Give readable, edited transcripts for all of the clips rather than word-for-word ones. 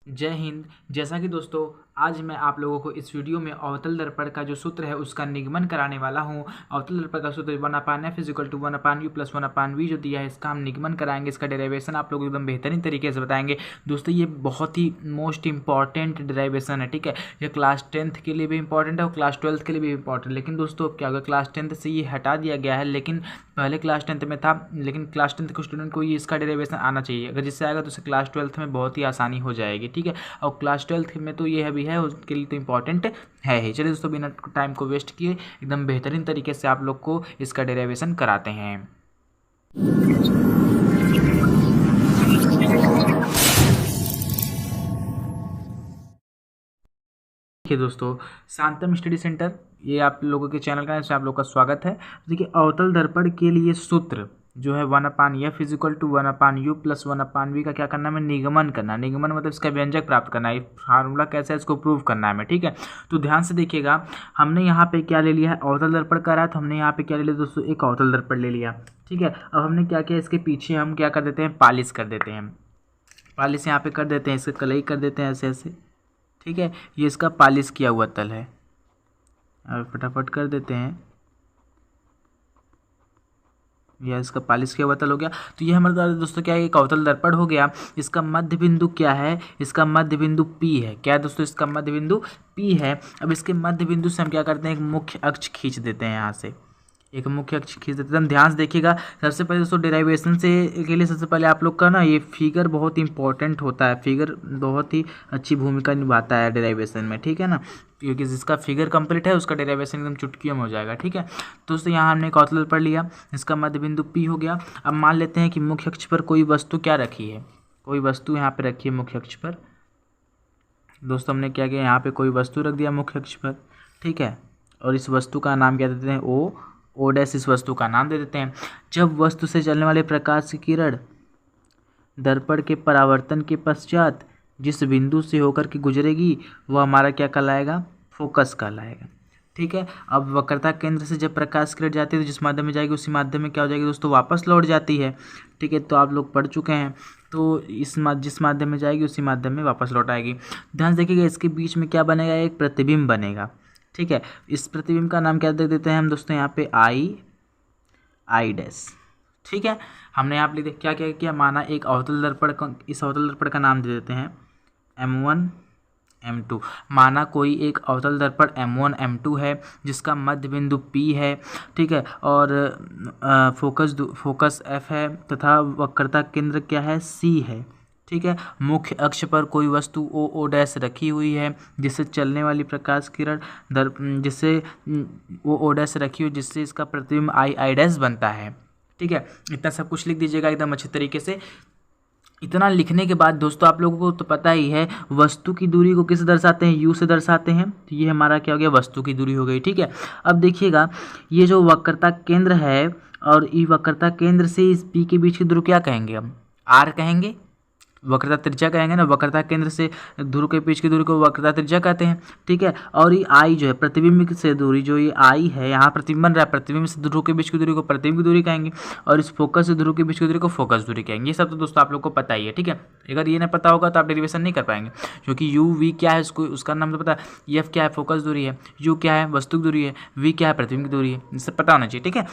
जय हिंद। जैसा कि दोस्तों आज मैं आप लोगों को इस वीडियो में अवतल दर्पण का जो सूत्र है उसका निगमन कराने वाला हूं। अवतल दर्पण का सूत्र 1/f = 1/u + 1/v जो दिया है इसका हम निगमन कराएंगे। इसका डेरिवेशन आप लोग एकदम बेहतरीन तरीके से बताएंगे। दोस्तों ये बहुत ही मोस्ट इंपॉर्टेंट डेरिवेशन है, ठीक है। ये क्लास 10th के लिए भी इंपॉर्टेंट है और क्लास 12th के लिए भी इंपॉर्टेंट। लेकिन दोस्तों क्या होगा, क्लास 10th से ये हटा दिया गया है, लेकिन पहले क्लास 10th में था, लेकिन क्लास 10th के स्टूडेंट को ये इसका डेरिवेशन आना चाहिए। अगर जिससे आएगा तो उसे क्लास 12th में बहुत ही आसानी हो जाएगी, ठीक है। और क्लास 12th में तो ये अभी है, उसके लिए तो इंपॉर्टेंट है ही। चलिए दोस्तों बिना टाइम को वेस्ट किए एकदम बेहतरीन तरीके से आप लोग को इसका डेरिवेशन कराते हैं। देखिए दोस्तों, शांतम स्टडी सेंटर ये आप लोगों के चैनल का है, इसमें आप लोग का स्वागत है। देखिए अवतल दर्पण के लिए सूत्र जो है 1/f = 1/u + 1/v का क्या करना है, निगमन करना। निगमन मतलब इसका व्यंजक प्राप्त करना है। फार्मूला कैसे है इसको प्रूव करना है हमें, ठीक है। तो ध्यान से देखिएगा, हमने यहाँ पे क्या ले लिया है, अवतल दर्पण का रहा है, तो हमने यहाँ पे क्या ले लिया दोस्तों, एक अवतल दर्पण ले लिया, ठीक है। अब हमने क्या किया, इसके पीछे हम क्या कर देते हैं, पालिश कर देते हैं। पालिश यहाँ पे कर देते हैं, इसके कलई कर देते हैं ऐसे ऐसे, ठीक है। ये इसका पालिश किया हुआ तल है, और फटाफट कर देते हैं, यह इसका पालिश किया हुआ तल हो गया। तो ये हमारे द्वारा दोस्तों क्या है, एक अवतल दर्पण हो गया। इसका मध्य बिंदु क्या है, इसका मध्य बिंदु P है। क्या है दोस्तों, इसका मध्य बिंदु P है। अब इसके मध्य बिंदु से हम क्या करते हैं, एक मुख्य अक्ष खींच देते हैं, यहाँ से एक मुख्य अक्ष खींच देते हैं। ध्यान से देखिएगा, सबसे पहले दोस्तों डेरिवेशन से के लिए सबसे पहले आप लोग का ना ये फिगर बहुत इंपॉर्टेंट होता है। फिगर बहुत ही अच्छी भूमिका निभाता है डेरिवेशन में, ठीक है ना। क्योंकि जिसका फिगर कंप्लीट है उसका डेरिवेशन एकदम चुटकियों में हो जाएगा, ठीक है। तो दोस्तों यहाँ हमने एक अवतल पढ़ लिया, इसका मध्य बिंदु P हो गया। अब मान लेते हैं कि मुख्य अक्ष पर कोई वस्तु क्या रखी है, कोई वस्तु यहाँ पे रखी है मुख्य अक्ष पर। दोस्तों हमने क्या किया, यहाँ पे कोई वस्तु रख दिया मुख्य अक्ष पर, ठीक है। और इस वस्तु का नाम क्या देते हैं, ओ डैश, इस वस्तु का नाम दे देते हैं। जब वस्तु से चलने वाले प्रकाश की किरण दर्पण के परावर्तन के पश्चात जिस बिंदु से होकर के गुजरेगी वह हमारा क्या कहलाएगा, फोकस कहलाएगा, ठीक है। अब वक्रता केंद्र से जब प्रकाश किरण जाती है तो जिस माध्यम में जाएगी उसी माध्यम में क्या हो जाएगी दोस्तों, वापस लौट जाती है, ठीक है। तो आप लोग पढ़ चुके हैं, तो जिस माध्यम में जाएगी उसी माध्यम में वापस लौट आएगी। ध्यान से देखिएगा, इसके बीच में क्या बनेगा, एक प्रतिबिंब बनेगा, ठीक है। इस प्रतिबिंब का नाम क्या दे देते हैं हम दोस्तों, यहाँ पे आई डैश, ठीक है। हमने यहाँ पे लिख क्या क्या किया, माना एक अवतल दर्पण, इस अवतल दर्पण का नाम दे देते हैं M1 M2। माना कोई एक अवतल दर्पण M1 M2 है जिसका मध्य बिंदु P है, ठीक है। और फोकस F है तथा वक्रता केंद्र क्या है, C है, ठीक है। मुख्य अक्ष पर कोई वस्तु ओ डैश रखी हुई है जिससे चलने वाली प्रकाश किरण जिससे ओ डैश रखी हुई, जिससे इसका प्रतिबिंब आई डैश बनता है, ठीक है। इतना सब कुछ लिख दीजिएगा एकदम अच्छे तरीके से। इतना लिखने के बाद दोस्तों आप लोगों को तो पता ही है वस्तु की दूरी को किससे दर्शाते हैं, यू से दर्शाते हैं। तो ये हमारा क्या हो गया, वस्तु की दूरी हो गई, ठीक है। अब देखिएगा, ये जो वक्रता केंद्र है और ई वक्रता केंद्र से इस पी के बीच की दूरी क्या कहेंगे, हम आर कहेंगे, वक्रता त्रिज्या कहेंगे ना। वक्रता केंद्र से ध्रुव के बीच की दूरी को वक्रता त्रिज्या कहते हैं, ठीक है। और ये आई जो है प्रतिबिंब से दूरी, जो ये आई है यहाँ प्रतिबिंब बन रहा है, प्रतिबिंब से ध्रुव के बीच की दूरी को प्रतिबिंब की दूरी कहेंगे, और इस फोकस से ध्रुव के बीच की दूरी को फोकस दूरी कहेंगे। ये सब तो दोस्तों आप लोग को पता ही है, ठीक है। अगर ये ना पता होगा तो आप डेरिवेशन नहीं कर पाएंगे, क्योंकि यू वी क्या है उसको, उसका नाम तो पता है। एफ क्या है, फोकस दूरी है। यू क्या है, वस्तु की दूरी है। वी क्या है, प्रतिबिंब की दूरी है। ये सब पता होना चाहिए, ठीक है।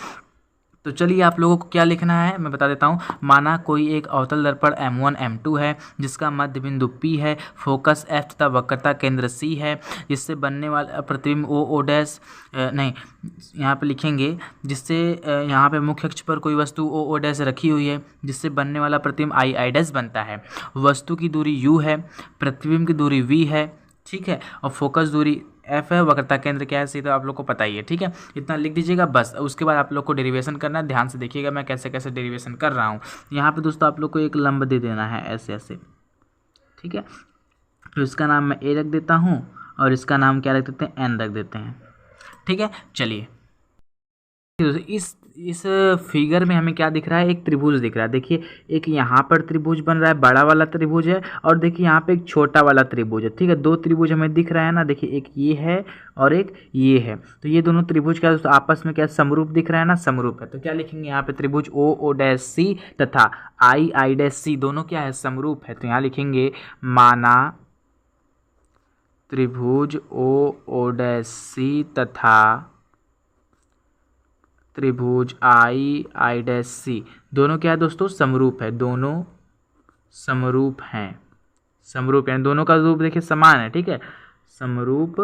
तो चलिए आप लोगों को क्या लिखना है मैं बता देता हूँ। माना कोई एक अवतल दर्पण M1 M2 है जिसका मध्य बिंदु P है, फोकस F तथा वक्रता केंद्र C है, जिससे बनने वाला प्रतिबिंब ओ डैश नहीं, यहाँ पे लिखेंगे जिससे यहाँ पे मुख्य अक्ष पर कोई वस्तु ओ डैश रखी हुई है जिससे बनने वाला प्रतिबिंब आई डैश बनता है। वस्तु की दूरी U है, प्रतिबिंब की दूरी V है, ठीक है। और फोकस दूरी F है, वक्रता केंद्र क्या है सी, तो आप लोग को पता ही है, ठीक है। इतना लिख दीजिएगा बस। उसके बाद आप लोग को डेरिवेशन करना है। ध्यान से देखिएगा मैं कैसे कैसे डेरिवेशन कर रहा हूँ। यहाँ पे दोस्तों आप लोग को एक लंब दे देना है ऐसे ऐसे, ठीक है। तो इसका नाम मैं A रख देता हूँ और इसका नाम क्या रख देते हैं, N रख देते हैं, ठीक है। चलिए इस इस फिगर में हमें क्या दिख रहा है, एक त्रिभुज दिख रहा है। देखिए एक यहाँ पर त्रिभुज बन रहा है, बड़ा वाला त्रिभुज है, और देखिए यहाँ पे एक छोटा वाला त्रिभुज है। ठीक है, दो त्रिभुज हमें दिख रहा है ना, देखिए एक ये है और एक ये है। तो ये दोनों त्रिभुज क्या दोस्तों आपस में क्या समरूप दिख रहा है ना, समरूप है। तो क्या लिखेंगे यहाँ पे, त्रिभुज ओ ओ डैश सी तथा आई आई डैश सी दोनों क्या है, समरूप है। तो यहाँ लिखेंगे माना त्रिभुज ओ ओ डैश सी तथा त्रिभुज आई आई डैश सी दोनों क्या है दोस्तों, समरूप है। दोनों समरूप हैं, समरूप हैं, दोनों का रूप देखिए समान है। ठीक है, समरूप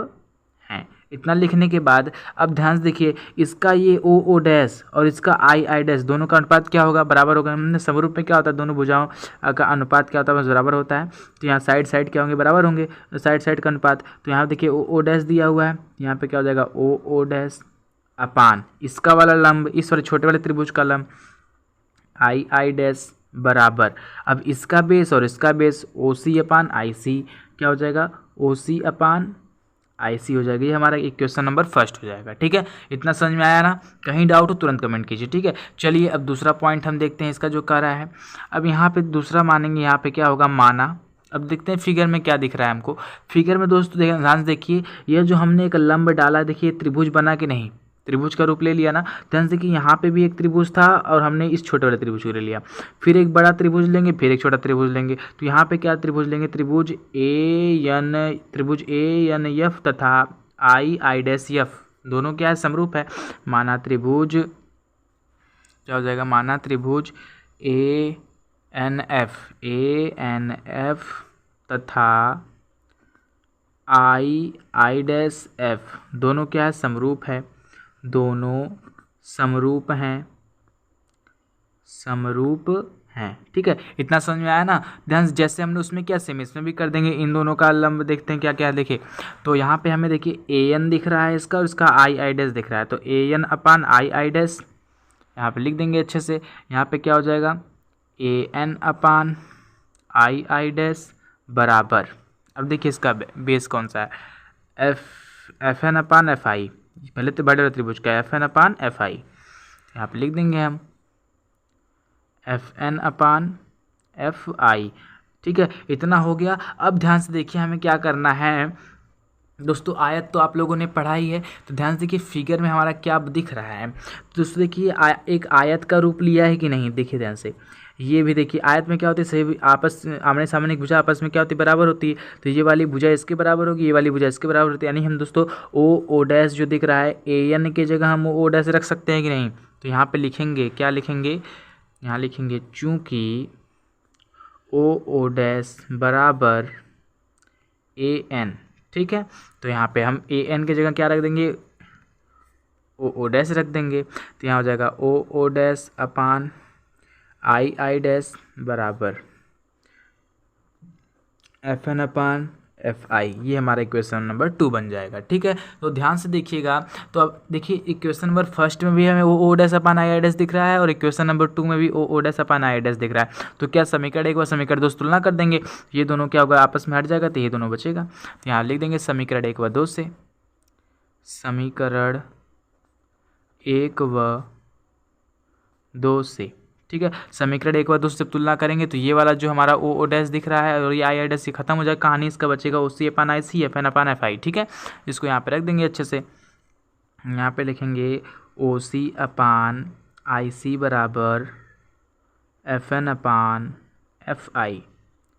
हैं। इतना लिखने के बाद अब ध्यान से देखिए, इसका ये ओ ओ डैश और इसका आई आई डैश दोनों का अनुपात क्या होगा, बराबर होगा। हमने समरूप में क्या होता है, दोनों भुजाओं का अनुपात क्या होता है, बस बराबर होता है। तो यहाँ साइड साइड क्या होंगे, बराबर होंगे, तो साइड साइड का अनुपात। तो यहाँ देखिए ओ ओ डैश दिया हुआ है, यहाँ पे क्या हो जाएगा ओ ओ डैश अपान इसका वाला लंब, इस वाले छोटे वाले त्रिभुज का लंब आई आई डैश बराबर, अब इसका बेस और इसका base O C upon I सी क्या हो जाएगा, ओ सी अपान आई सी हो जाएगा। ये हमारा इक्वेशन नंबर फर्स्ट हो जाएगा। ठीक है, इतना समझ में आया ना, कहीं डाउट हो तुरंत कमेंट कीजिए। ठीक है, चलिए अब दूसरा पॉइंट हम देखते हैं इसका जो कह रहा है। अब यहाँ पे दूसरा मानेंगे, यहाँ पे क्या होगा माना। अब देखते हैं फिगर में क्या दिख रहा है हमको। फिगर में दोस्तों ध्यान से देखिए, यह जो हमने एक लंब डाला, देखिए त्रिभुज बना कि नहीं, त्रिभुज का रूप ले लिया ना। ध्यान से कि यहाँ पे भी एक त्रिभुज था और हमने इस छोटे वाले त्रिभुज को ले लिया, फिर एक बड़ा त्रिभुज लेंगे, फिर एक छोटा त्रिभुज लेंगे। तो यहाँ पे क्या त्रिभुज लेंगे, त्रिभुज ए एन एफ तथा आई आई डैश एफ दोनों क्या है, समरूप है। माना त्रिभुज क्या हो जाएगा, माना त्रिभुज ए एन एफ तथा आई आई डैश एफ दोनों क्या है, समरूप है। दोनों समरूप हैं, समरूप हैं। ठीक है, इतना समझ में आया ना। ध्यान से जैसे हमने उसमें क्या सेम इसमें भी कर देंगे। इन दोनों का लंब देखते हैं क्या क्या है। देखिए तो यहाँ पे हमें देखिए ए एन दिख रहा है इसका, और इसका आई आई डैश दिख रहा है। तो A N upon I I dash यहाँ पे लिख देंगे अच्छे से। यहाँ पे क्या हो जाएगा, A N upon I I dash बराबर, अब देखिए इसका बेस कौन सा है, F N upon F I, पहले तो बड़े त्रिभुज का F N upon F I, यहाँ पे लिख देंगे हम F N upon F I. ठीक है, इतना हो गया। अब ध्यान से देखिए हमें क्या करना है दोस्तों, आयत तो आप लोगों ने पढ़ा ही है, तो ध्यान से देखिए फिगर में हमारा क्या दिख रहा है। तो दोस्तों देखिए एक आयत का रूप लिया है कि नहीं, देखिए ध्यान से। ये भी देखिए आयत में क्या होती है, सही आपस आमने सामने भुजा आपस में क्या होती है, बराबर होती है। तो ये वाली भुजा इसके बराबर होगी, ये वाली भुजा इसके बराबर होती है। यानी हम दोस्तों ओ ओ डैश जो दिख रहा है ए एन के जगह हम ओ डैश रख सकते हैं कि नहीं। तो यहाँ पे लिखेंगे, क्या लिखेंगे, यहाँ लिखेंगे चूँकि ओ ओ डैश बराबर ए एन। ठीक है, तो यहाँ पे हम ए एन की जगह क्या रख देंगे, ओ ओ डैश रख देंगे। तो यहाँ हो जाएगा O O dash upon I I dash बराबर F N upon F I, ये हमारा इक्वेशन नंबर 2 बन जाएगा। ठीक है, तो ध्यान से देखिएगा। तो अब देखिए इक्वेशन नंबर फर्स्ट में भी हमें ओ O dash upon I I dash दिख रहा है, और इक्वेशन नंबर 2 में भी ओ O dash upon I I dash दिख रहा है। तो क्या समीकरण एक बार समीकरण दो से तुलना कर देंगे, ये दोनों क्या होगा, आपस में हट जाएगा, तो ये दोनों बचेगा। तो यहाँ लिख देंगे समीकरण 1 व 2 से, समीकरण 1 व 2 से। ठीक है, समीकरण 1 व 2 से तुलना करेंगे तो ये वाला जो हमारा ओ ओ डैश दिख रहा है और ये आई आई डैश खत्म हो जाएगा, कहानी इसका बचेगा O C upon I C F N upon F I. ठीक है, इसको यहाँ पे रख देंगे अच्छे से। यहाँ पे लिखेंगे ओ सी अपान आई सी बराबर F N upon F I.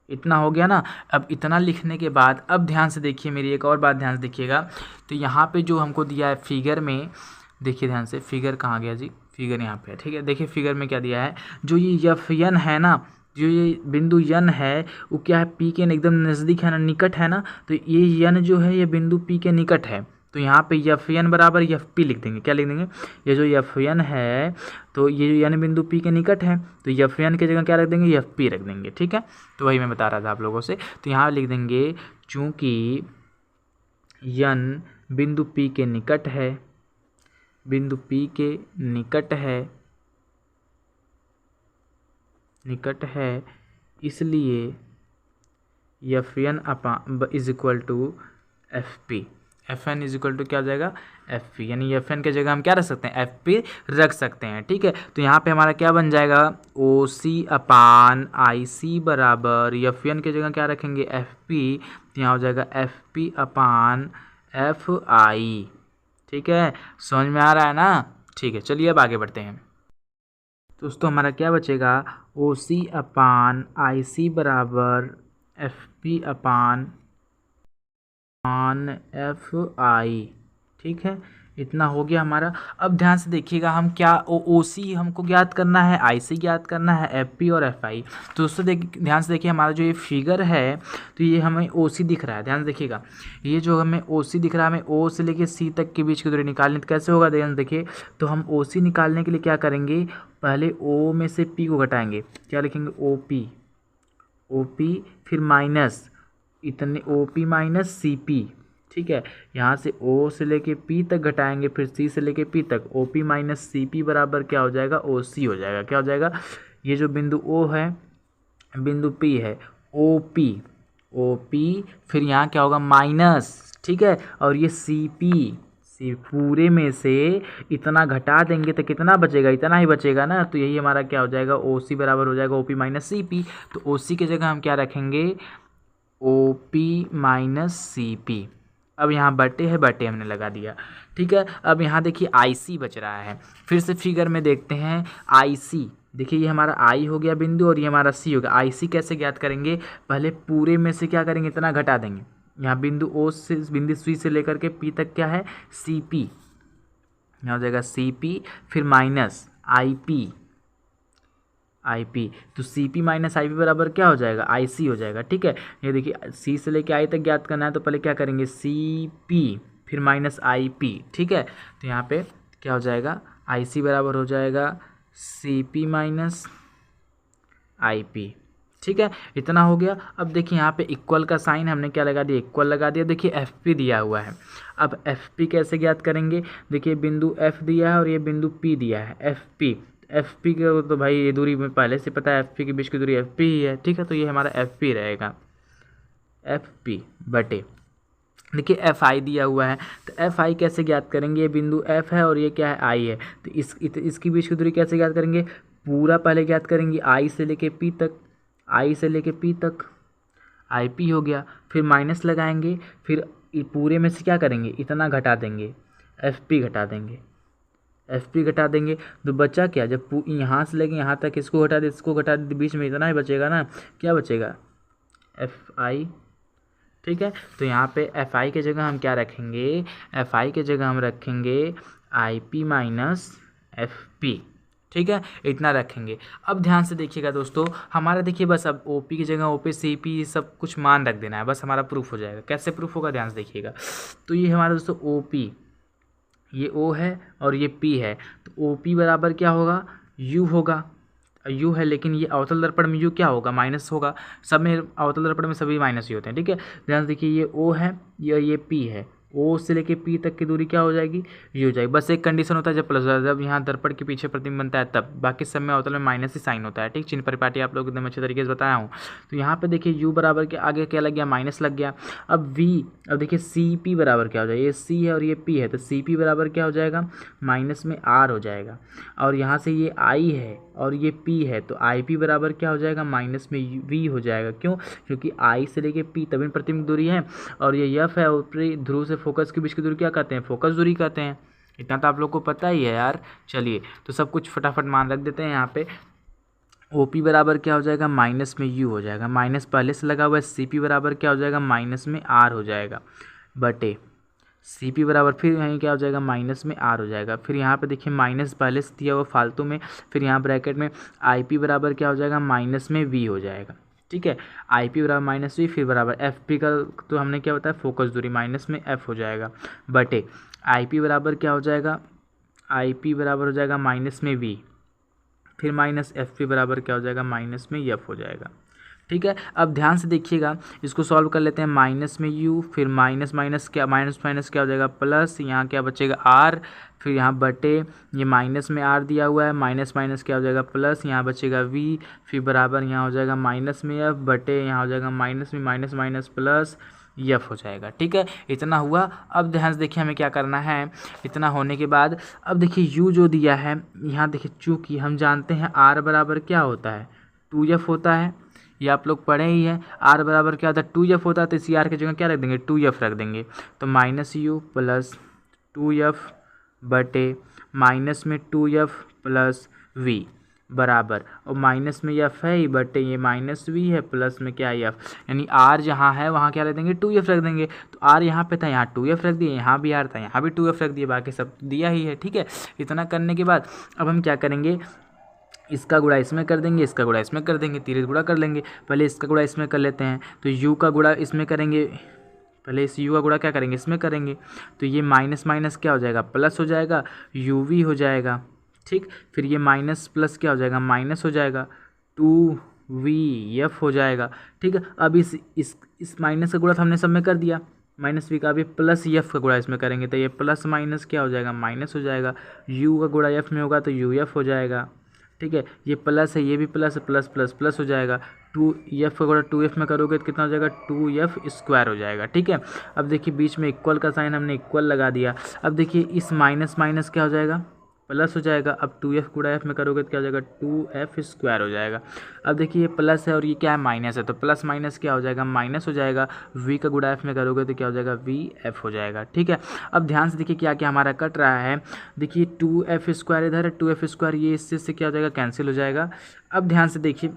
इतना हो गया ना। अब इतना लिखने के बाद अब ध्यान से देखिए, मेरी एक और बात ध्यान से देखिएगा। तो यहाँ पे जो हमको दिया है फिगर में, देखिए ध्यान से, फिगर कहाँ गया जी, फिगर यहाँ पे है। ठीक है, देखिए फिगर में क्या दिया है, जो ये एफ एन है ना, जो ये बिंदु यन है वो क्या है, पी के एकदम नज़दीक है ना, निकट है ना। तो ये यन जो है ये बिंदु पी के निकट है। तो यहाँ पे एफ एन बराबर एफ पी लिख देंगे। क्या लिख देंगे, ये जो एफ एन है तो ये यन बिंदु पी के निकट है, तो एफ एन की जगह क्या रख देंगे, एफ पी रख देंगे। ठीक है, तो वही मैं बता रहा था आप लोगों से। तो यहाँ लिख देंगे चूँकि यन बिंदु पी के निकट है, बिंदु पी के निकट है, इसलिए F N upon is equal to F P. F N is equal to क्या हो जाएगा एफ पी, यानी एफ एन के जगह हम क्या रख सकते हैं एफ पी रख सकते हैं। ठीक है, तो यहाँ पे हमारा क्या बन जाएगा ओ सी अपान आई सी बराबर एफ एन के जगह क्या रखेंगे एफ पी, तो यहाँ हो जाएगा F P upon F I. ठीक है, समझ में आ रहा है ना। ठीक है, चलिए अब आगे बढ़ते हैं। दोस्तों हमारा क्या बचेगा O C upon I C बराबर F P upon F I. ठीक है, इतना हो गया हमारा। अब ध्यान से देखिएगा, हम क्या ओ सी हमको ज्ञात करना है, आई सी ज्ञात करना है, एफ पी और एफ आई। तो दोस्तों ध्यान से देखिए, हमारा जो ये फिगर है तो ये हमें ओ सी दिख रहा है। ध्यान से देखिएगा, ये जो हमें ओ सी दिख रहा है, हमें ओ से लेके सी तक के बीच की दूरी निकालनी, तो कैसे होगा ध्यान से देखिए। तो हम ओ सी निकालने के लिए क्या करेंगे, पहले ओ में से पी को घटाएंगे, क्या लिखेंगे ओ पी, फिर माइनस इतने O P minus C P. ठीक है, यहाँ से ओ से लेके पी तक घटाएंगे, फिर सी से लेके पी तक, O P minus C P बराबर क्या हो जाएगा ओ सी हो जाएगा। क्या हो जाएगा, ये जो बिंदु ओ है बिंदु पी है ओ पी, फिर यहाँ क्या होगा माइनस। ठीक है, और ये सी पूरे में से इतना घटा देंगे तो कितना बचेगा, इतना ही बचेगा ना। तो यही हमारा क्या हो जाएगा ओ सी बराबर हो जाएगा O P minus C P. तो ओ सी की जगह हम क्या रखेंगे O P minus C P. अब यहाँ बटे है, बटे हमने लगा दिया। ठीक है, अब यहाँ देखिए आई सी बच रहा है, फिर से फिगर में देखते हैं आई सी। देखिए ये हमारा आई हो गया बिंदु और ये हमारा सी हो गया। आई सी कैसे ज्ञात करेंगे, पहले पूरे में से क्या करेंगे इतना घटा देंगे। यहाँ बिंदु ओ से बिंदु सी से लेकर के पी तक क्या है सी पी, यहाँ हो जाएगा सी पी, फिर माइनस आई पी। तो C P minus I P बराबर क्या हो जाएगा आई सी हो जाएगा। ठीक है, ये देखिए सी से लेके आई तक ज्ञात करना है, तो पहले क्या करेंगे सी पी फिर माइनस आई पी। ठीक है, तो यहाँ पे क्या हो जाएगा आई सी बराबर हो जाएगा C P minus I P. ठीक है, इतना हो गया। अब देखिए यहाँ पे इक्वल का साइन हमने क्या लगा दिया, इक्वल लगा दिया। देखिए एफ पी दिया हुआ है, अब एफ पी कैसे ज्ञात करेंगे। देखिए बिंदु एफ दिया है और ये बिंदु पी दिया है एफ पी के, तो भाई ये दूरी में पहले से पता है एफ पी के बीच की दूरी एफ पी ही है। ठीक है, तो ये हमारा एफ पी रहेगा एफ पी बटे, देखिए एफ आई दिया हुआ है, तो एफ आई कैसे ज्ञात करेंगे, ये बिंदु एफ है और ये क्या है आई है, तो इसकी बीच की दूरी कैसे ज्ञात करेंगे, पूरा पहले ज्ञात करेंगे आई से लेके पी तक, आई पी हो गया, फिर माइनस लगाएंगे, फिर पूरे में से क्या करेंगे इतना घटा देंगे, एफ पी घटा देंगे। तो बचा क्या, जब यहाँ से लेके यहाँ तक इसको घटा दे बीच में इतना ही बचेगा ना, क्या बचेगा एफ आई। ठीक है, तो यहाँ पे एफ आई के जगह हम क्या रखेंगे, एफ आई के जगह हम रखेंगे I P minus F P. ठीक है, इतना रखेंगे। अब ध्यान से देखिएगा दोस्तों, हमारा देखिए बस अब ओ पी की जगह ओ पी सी पी सब कुछ मान रख देना है, बस हमारा प्रूफ हो जाएगा। कैसे प्रूफ होगा ध्यान से देखिएगा, तो ये हमारा दोस्तों ओ पी, ये ओ है और ये पी है, तो ओ पी बराबर क्या होगा यू होगा, यू है, लेकिन ये अवतल दर्पण में यू क्या होगा माइनस होगा, सब में अवतल दर्पण में सभी माइनस ही होते हैं। ठीक है, ध्यान से देखिए ये ओ है ये पी है, ओ से लेके पी तक की दूरी क्या हो जाएगी यू हो जाएगी। बस एक कंडीशन होता है जब प्लस होता है, जब यहाँ दर्पण के पीछे प्रतिबिंब बनता है तब, बाकी सब में अवतल में माइनस ही साइन होता है। ठीक, चिन्ह परिपाटी आप लोग एकदम अच्छे तरीके से बताया हूँ। तो यहाँ पे देखिए यू बराबर के आगे क्या लग गया माइनस लग गया। अब देखिए सी पी बराबर क्या हो जाएगा, ये सी है और ये पी है, तो सी पी बराबर क्या हो जाएगा माइनस में आर हो जाएगा। और यहाँ से ये आई है और ये पी है, तो आई पी बराबर क्या हो जाएगा माइनस में वी हो जाएगा। क्यों, क्योंकि आई से लेके पी तभी प्रतिबिंब दूरी है, और ये एफ है ऊपरी ध्रुव से फोकस के बीच की दूरी क्या कहते हैं फोकस दूरी कहते हैं। इतना तो आप लोग को पता ही है यार। चलिए तो सब कुछ फटाफट मान रख देते हैं। यहाँ पे ओ पी बराबर क्या हो जाएगा माइनस में यू हो जाएगा, माइनस पहले से लगा हुआ है, सी पी बराबर क्या हो जाएगा माइनस में आर हो जाएगा बटे सी पी बराबर फिर यहाँ क्या हो जाएगा माइनस में आर हो जाएगा। फिर यहाँ पे देखिए माइनस पहले से दिया हुआ फालतू में, फिर यहाँ ब्रैकेट में आई पी बराबर क्या हो जाएगा माइनस में वी हो जाएगा। ठीक है, आई पी बराबर माइनस वी, फिर बराबर एफ पी का तो हमने क्या बताया फोकस दूरी माइनस में एफ हो जाएगा बटे आई पी बराबर क्या हो जाएगा, आई पी बराबर हो जाएगा माइनस में वी, फिर माइनस एफ पी बराबर क्या हो जाएगा माइनस में एफ हो जाएगा। ठीक है। अब ध्यान से देखिएगा, इसको सॉल्व कर लेते हैं। माइनस में u, फिर माइनस माइनस क्या, माइनस माइनस क्या हो जाएगा प्लस, यहाँ क्या बचेगा r, फिर यहाँ बटे, ये माइनस में r दिया हुआ है, माइनस माइनस क्या हो जाएगा प्लस, यहाँ बचेगा v, फिर बराबर यहाँ हो जाएगा माइनस में f बटे, यहाँ हो जाएगा माइनस में माइनस माइनस प्लस यफ हो जाएगा। ठीक है, इतना हुआ। अब ध्यान से देखिए हमें क्या करना है। इतना होने के बाद अब देखिए u जो दिया है, यहाँ देखिए चूँकि हम जानते हैं r बराबर क्या होता है 2f होता है, ये आप लोग पढ़े ही हैं। r बराबर क्या होता है 2f होता है, तो इसी r की जगह क्या रख देंगे 2f रख देंगे। तो माइनस u प्लस 2f बटे माइनस में 2f प्लस v बराबर, और माइनस में यफ है ही बटे ये माइनस वी है, प्लस में क्या यफ, यानी आर जहाँ है वहाँ क्या रख देंगे 2f रख देंगे। तो आर यहाँ पे था, यहाँ 2f रख दिए, यहाँ भी आर था, यहाँ भी 2f रख दिए, बाकी सब दिया ही है। ठीक है, इतना करने के बाद अब हम क्या करेंगे, इसका गुणा इसमें कर देंगे, इसका गुणा इसमें कर देंगे, तीर गुणा कर लेंगे। पहले इसका गुणा इसमें कर लेते हैं, तो u का गुणा इसमें करेंगे, पहले इस u का गुणा क्या करेंगे इसमें करेंगे, तो ये माइनस माइनस क्या हो जाएगा प्लस हो जाएगा, uv हो जाएगा। ठीक, फिर ये माइनस प्लस क्या हो जाएगा माइनस हो जाएगा, 2vf हो जाएगा। ठीक है, अब इस माइनस का गुणा तो हमने सब में कर दिया, माइनस वी का, अभी प्लस एफ का गुणा इसमें करेंगे, तो ये प्लस माइनस क्या हो जाएगा माइनस हो जाएगा, u का गुणा f में होगा तो uf हो जाएगा। ठीक है, ये प्लस है, ये भी प्लस है, प्लस प्लस प्लस हो जाएगा, 2f का गुणा 2f में करोगे तो कितना हो जाएगा 2f स्क्वायर हो जाएगा। ठीक है, अब देखिए बीच में इक्वल का साइन हमने इक्वल लगा दिया। अब देखिए इस माइनस माइनस क्या हो जाएगा प्लस हो जाएगा, अब 2f गुणा f में करोगे तो क्या हो जाएगा 2f स्क्वायर हो जाएगा। अब देखिए ये प्लस है और ये क्या है माइनस है, तो प्लस माइनस क्या हो जाएगा माइनस हो जाएगा, v का गुणा f में करोगे तो क्या हो जाएगा vf हो जाएगा। ठीक है, अब ध्यान से देखिए क्या क्या हमारा कट रहा है, देखिए 2f स्क्वायर इधर है, 2f स्क्वायर ये इससे क्या हो जाएगा कैंसिल हो जाएगा। अब ध्यान से देखिए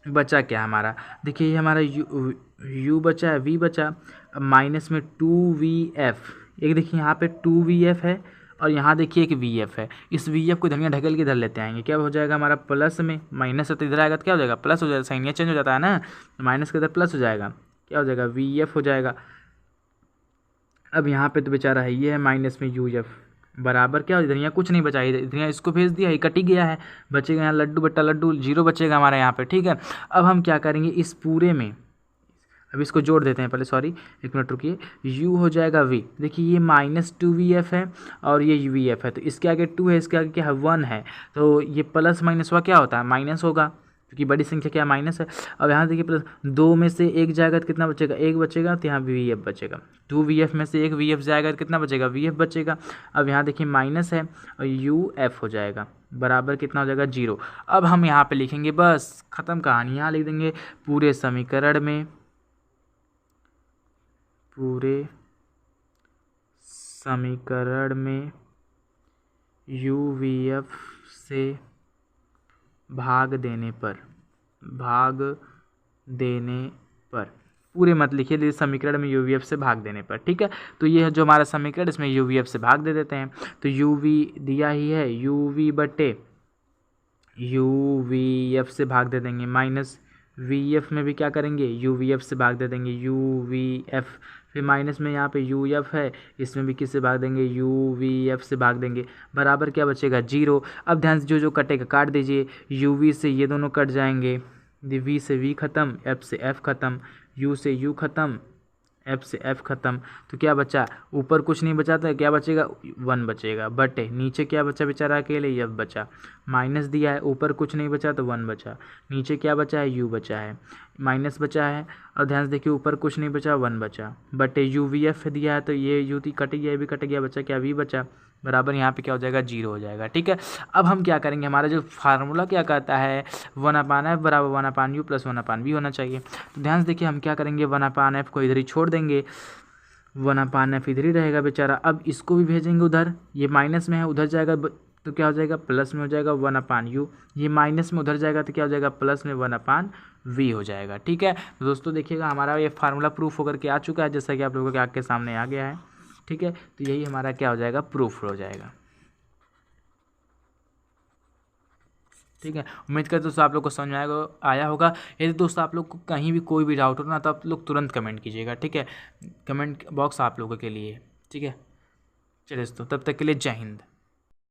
बचा क्या हमारा, देखिए ये हमारा u बचा है, v बचा, अब माइनस में 2vf, एक देखिए यहाँ पे 2vf है और यहाँ देखिए एक vf है, इस vf को धनिया ढकेल के इधर लेते आएंगे, क्या हो जाएगा हमारा प्लस में, माइनस है तो इधर आएगा तो क्या हो जाएगा प्लस हो जाएगा, साइन चेंज हो जाता है ना, माइनस के इधर प्लस हो जाएगा, क्या हो जाएगा vf हो जाएगा। अब यहाँ पे तो बेचारा है ये है माइनस में uf बराबर क्या हो, धनिया कुछ नहीं बचा, धनिया इसको भेज दिया, ये कट ही गया है, बचेगा यहाँ लड्डू बट्टा लड्डू, जीरो बचेगा हमारा यहाँ पे। ठीक है, अब हम क्या करेंगे इस पूरे में, अब इसको जोड़ देते हैं पहले, सॉरी एक मिनट रुकिए, u हो जाएगा v, देखिए ये माइनस 2vf है और ये vf है, तो इसके आगे 2 है, इसके आगे क्या है 1 है, तो ये प्लस माइनस हुआ क्या होता है माइनस होगा, क्योंकि बड़ी संख्या क्या माइनस है। अब यहाँ देखिए प्लस 2 में से एक जाएगा तो कितना बचेगा, एक बचेगा, तो यहाँ vf बचेगा, 2vf में से एक vf जाएगा तो कितना बचेगा vf बचेगा। अब यहाँ देखिए माइनस है और uf हो जाएगा बराबर कितना हो जाएगा 0। अब हम यहाँ पे लिखेंगे बस ख़त्म कहानी, यहाँ लिख देंगे पूरे समीकरण में, पूरे समीकरण में uvf से भाग देने पर पूरे मत लिखिए, समीकरण में uvf से भाग देने पर। ठीक है, तो ये है जो हमारा समीकरण, इसमें uvf से भाग दे देते हैं, तो uv दिया ही है, uv बटे uvf से भाग दे देंगे, माइनस vf में भी क्या करेंगे uvf से भाग दे देंगे, uvf, फिर माइनस में यहाँ पे uf है, इसमें भी किससे भाग देंगे uvf से भाग देंगे, बराबर क्या बचेगा 0। अब ध्यान से जो कटेगा काट दीजिए, uv से ये दोनों कट जाएंगे, v से v खत्म, f से f खत्म, u से u खत्म, f से f खत्म, तो क्या बचा ऊपर कुछ नहीं बचा, था क्या बचेगा 1 बचेगा, बटे नीचे क्या बचा बेचारा अकेले f बचा, माइनस दिया है ऊपर कुछ नहीं बचा तो 1 बचा, नीचे क्या बचा है u बचा है, माइनस बचा है, और ध्यान से देखिए ऊपर कुछ नहीं बचा 1 बचा, बटे uvf दिया है तो ये u कट गया, ये भी कट गया, बचा क्या v बचा, बराबर यहाँ पे क्या हो जाएगा 0 हो जाएगा। ठीक है, अब हम क्या करेंगे, हमारा जो फार्मूला क्या कहता है 1/f बराबर 1/u प्लस 1/v होना चाहिए। तो ध्यान से देखिए हम क्या करेंगे 1/f को इधर ही छोड़ देंगे, 1/f इधर ही रहेगा बेचारा। अब इसको भी भेजेंगे उधर, ये माइनस में है उधर जाएगा तो क्या हो जाएगा प्लस में हो जाएगा 1/u, ये माइनस में उधर जाएगा तो क्या हो जाएगा प्लस में 1/v हो जाएगा। ठीक है, तो दोस्तों देखिएगा हमारा ये फार्मूला प्रूफ होकर के आ चुका है, जैसा कि आप लोगों के आँख के सामने आ गया है। ठीक है, तो यही हमारा क्या हो जाएगा प्रूफ हो जाएगा। ठीक है, उम्मीद करते दोस्तों आप लोग को समझ आया होगा। यदि दोस्तों आप लोग को कहीं भी कोई भी डाउट हो ना तो आप लोग तुरंत कमेंट कीजिएगा। ठीक है, कमेंट बॉक्स आप लोगों के लिए। ठीक है, चलिए दोस्तों तब तक के लिए जय हिंद।